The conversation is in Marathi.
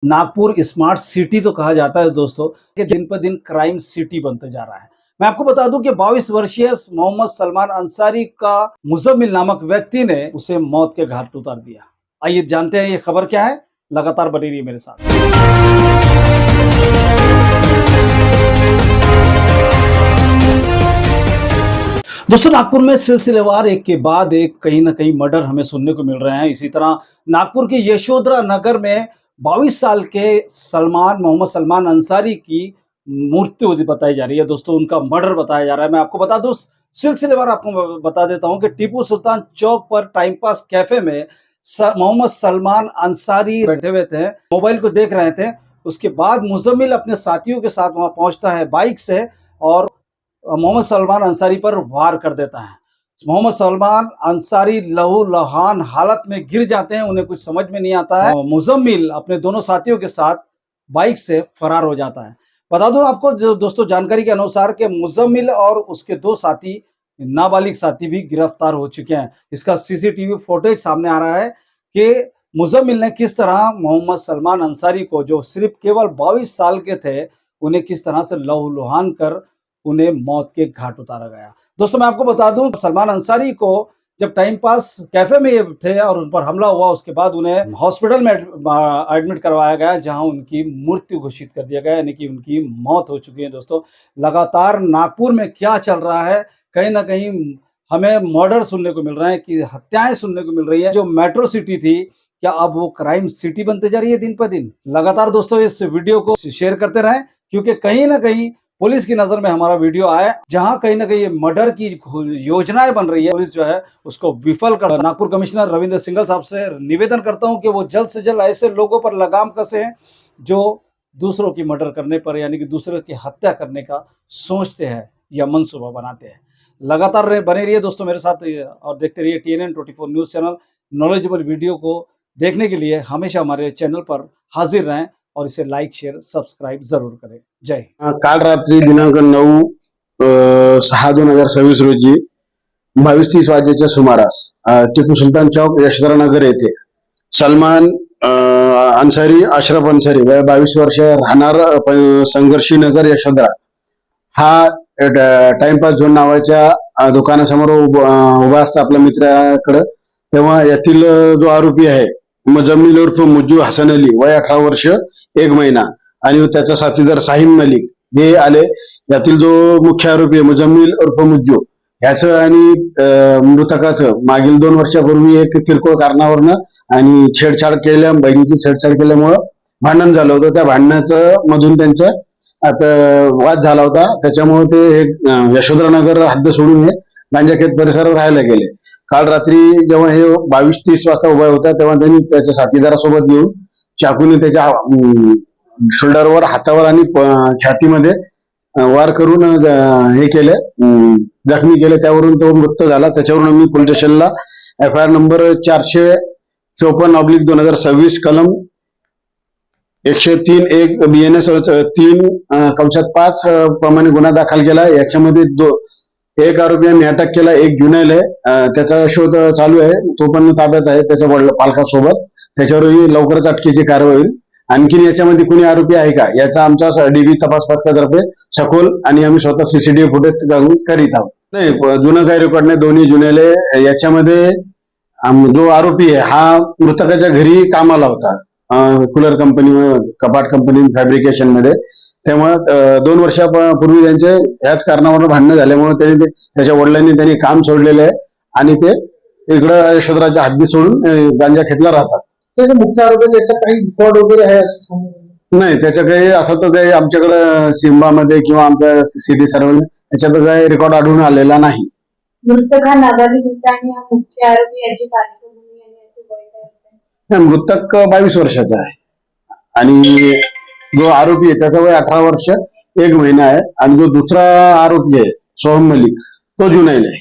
नागपुर स्मार्ट सिटी तो कहा जाता है दोस्तों कि दिन पर दिन क्राइम सिटी बनते जा रहा है। मैं आपको बता दूं कि 22 वर्षीय मोहम्मद सलमान अंसारी का मुजम्मिल नामक व्यक्ति ने उसे मौत के घाट उतार दिया। आइए जानते हैं ये खबर क्या है, लगातार बनी रहिए मेरे साथ। दोस्तों, नागपुर में सिलसिलेवार एक के बाद एक कहीं ना कहीं मर्डर हमें सुनने को मिल रहे हैं। इसी तरह नागपुर के यशोधरा नगर में 22 साल के मोहम्मद सलमान अंसारी की मृत्यु बताई जा रही है। दोस्तों, उनका मर्डर बताया जा रहा है। मैं आपको बता दूं, सिलसिलेवार आपको बता देता हूं कि टीपू सुल्तान चौक पर टाइम पास कैफे में मोहम्मद सलमान अंसारी बैठे हुए थे, मोबाइल को देख रहे थे। उसके बाद मुजम्मिल अपने साथियों के साथ वहां पहुंचता है बाइक से और मोहम्मद सलमान अंसारी पर वार कर देता है। मोहम्मद सलमान अंसारी लहूलुहान हालत में गिर जाते हैं, उन्हें कुछ समझ में नहीं आता है। मुजम्मिल अपने दोनों साथियों के साथ बाइक से फरार हो जाता है। बता दूं आपको दोस्तों, जानकारी के अनुसार कि मुजम्मिल और उसके दो साथी, नाबालिग साथी भी गिरफ्तार हो चुके हैं। इसका सीसीटीवी फुटेज सामने आ रहा है कि मुजम्मिल ने किस तरह मोहम्मद सलमान अंसारी को, जो सिर्फ केवल 22 साल के थे, उन्हें किस तरह से लहूलुहान कर उन्हें मौत के घाट उतारा गया। दोस्तों, मैं आपको बता दूं, सलमान अंसारी को जब टाइम पास कैफे में ये थे और उन पर हमला हुआ, उसके बाद उन्हें हॉस्पिटल में एडमिट करवाया गया, जहां उनकी मृत्यु घोषित कर दिया गया, यानी कि उनकी मौत हो चुकी है। दोस्तों, लगातार नागपुर में क्या चल रहा है, कहीं ना कहीं हमें मर्डर सुनने को मिल रहे हैं, कि हत्याएं सुनने को मिल रही है। जो मेट्रो सिटी थी, क्या अब वो क्राइम सिटी बनते जा रही है दिन पर दिन। लगातार दोस्तों इस वीडियो को शेयर करते रहें, क्योंकि कहीं ना कहीं पुलिस की नजर में हमारा वीडियो आए, जहां कहीं ना कहीं मर्डर की योजनाएं बन रही है। पुलिस जो है उसको विफल कर। नागपुर कमिश्नर रविंद्र सिंघल साहब से निवेदन करता हूं कि वो जल्द से जल्द ऐसे लोगों पर लगाम कसे हैं जो दूसरों की मर्डर करने पर, यानी कि दूसरों की हत्या करने का सोचते हैं या मनसूबा बनाते हैं। लगातार बने रहिए दोस्तों मेरे साथ और देखते रहिए TNN 24 news channel. Knowledgeable video को देखने के लिए हमेशा हमारे चैनल पर हाजिर रहें और इसे लाईक, शेअर, सबस्क्राईब जरूर करें। जय। काल रात्री दिनांक 9/6/2026 रोजी 22:30 वाजेच्या सुमारास टिपू सुलतान चौक यशोधरा नगर येथे सलमान अंसारी, अशरफ अंसारी वय 22 वर्ष, राहणार संघर्षी नगर यशोधरा, हा टाइमपास झोन नावाच्या दुकानासमोर उभा असता आपल्या मित्राकडे, तेव्हा यातील जो आरोपी आहे मुजम्मिल उर्फ मुज्जू हसन अली वय 18 वर्ष 1 महिना आणि त्याचा साथीदार साहिम मलिक हे आले। यातील जो मुख्य आरोपी आहे मुजम्मिल उर्फ मुज्जू, ह्याचं आणि मृतकाचं मागील 2 वर्षापूर्वी एक किरकोळ कारणावरनं आणि बहिणीची छेडछाड केल्यामुळं भांडण झालं होतं। त्या भांडणाचं मधून त्यांचं आता वाद झाला होता, त्याच्यामुळे ते यशोधरा नगर हद्द सोडून हे गांजाखेत परिसरात राहायला गेले। काल रात्री जेव्हा हे 22:30 वाजता उभा होता, तेव्हा त्यांनी त्याच्या साथीदारासोबत येऊन चाकूने त्याच्या शोल्डरवर, हातावर आणि छातीमध्ये वार करून हे केले, जखमी केले। त्यावरून तो मृत झाला। त्याच्यावरून मी पोलीस स्टेशनला FIR नंबर 454/2026 कलम 103(1) BNS 3/5 प्रमाणे गुन्हा दाखल केला। याच्यामध्ये एक आरोपीने अटक केला, एक जुनैल आहे, त्याचा शोध चालू आहे, तो पण ताब्यात आहे त्याच्या पालकासोबत। त्याच्यावरही लवकरच अटकेची कारवाई होईल। आणखीन याच्यामध्ये कोणी आरोपी आहे का, याचा आमचा DB तपास पथकातर्फे सखोल आणि आम्ही स्वतः CCTV फुटेज घालून करीत आहोत। नाही, जुनं काही रेकॉर्ड नाही, दोन्ही जुनैले। याच्यामध्ये जो आरोपी आहे हा मृतकाच्या घरी कामाला होता, कूलर कंपनी, कपाट कंपनी, फॅब्रिकेशन मध्ये। तेव्हा 2 वर्षापूर्वी त्यांचे याच कारणावर भांडणं झाल्यामुळे त्याच्या वडिलांनी त्यांनी काम सोडलेलं आहे आणि ते इकडं यशोधराच्या हद्दी सोडून गांजाखेतला राहतात। मुख्य आरोपी त्याचा काही रिकॉर्ड वगैरे आहे असं नाही, त्याच्या काही असं तर काही आमच्याकडे सिम्बामध्ये किंवा आमच्या सिटी सर्व्हे याच्यात काही रेकॉर्ड आढळून आलेला नाही। मृतक हा नाबालिग होता आणि हा मुख्य आरोपी याची पार्श्वभूमी आणि याचे वय काय? मृतक 22 वर्षाचा आहे आणि जो आरोपी आहे त्याचं वय 18 वर्ष 1 महिना आहे आणि जो दुसरा आरोपी आहे सोहम मलिक तो जुनैल आहे।